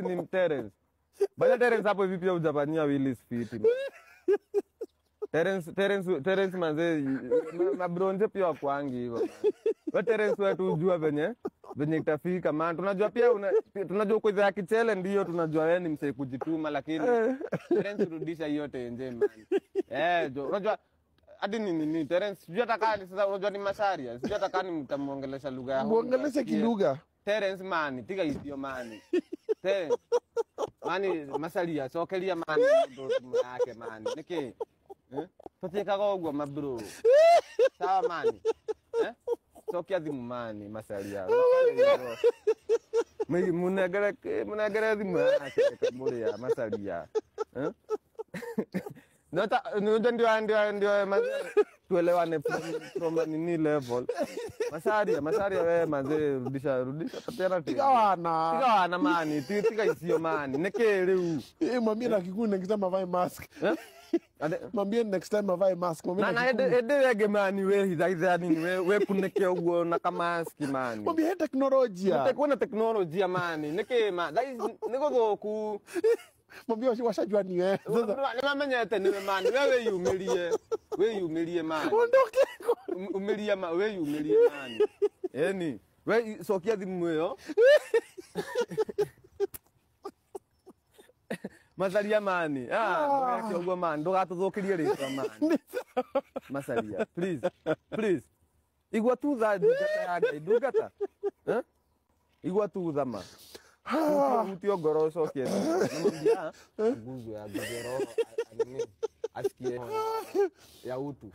ni Terence. Baya Terence hapo hivi pia hujafanyia Willis fiti. Terence manze mabronze pia wakwangi hivyo. Wewe Terence wetu ujua venye itafika man. Tunajua pia tunajua kwa ya kichele ndio tunajua wewe ni msee kujituma lakini Terence rudisha yote nje man. Unajua hadi ni Terence sijui atakani sasa unajua ni Masaria. Sijui atakani mtamuongelesha lugha yao. Muongelesha kilugha. Terence man, tiga hiyo man. Terence mani Masaria sokelia man ndo yake man. Niki Pateka gogwa mabro. Sawa mani. Sokia thimu mani Masaria. Munagara thimu yake kamuria Masaria. Ndio tuelewane from nini level. Masaria wewe manze rudisha tena tigawana mani tiga isio mani neke riu mwambie na kikuni nikisema vae mask mwambie next time avae mask na edege mani we hitha nini we kuneke ugo na kama mask mani mwambie teknolojia kuna teknolojia mani neke ma niko goku mwambie washajua ni wewe sasa nimamenyete ni mani wewe yumilie mani ondoke umilia wewe yumilie mani yani we sokia thimu yo Masaria mani kiogwa man ndugatuthukirie ritwa man Masaria please igwa tu tha ndungata ya Ngai ndungata igwa tu tha ma utio ngoro cokie namwambia nguzo ya ngoro asikie ya utu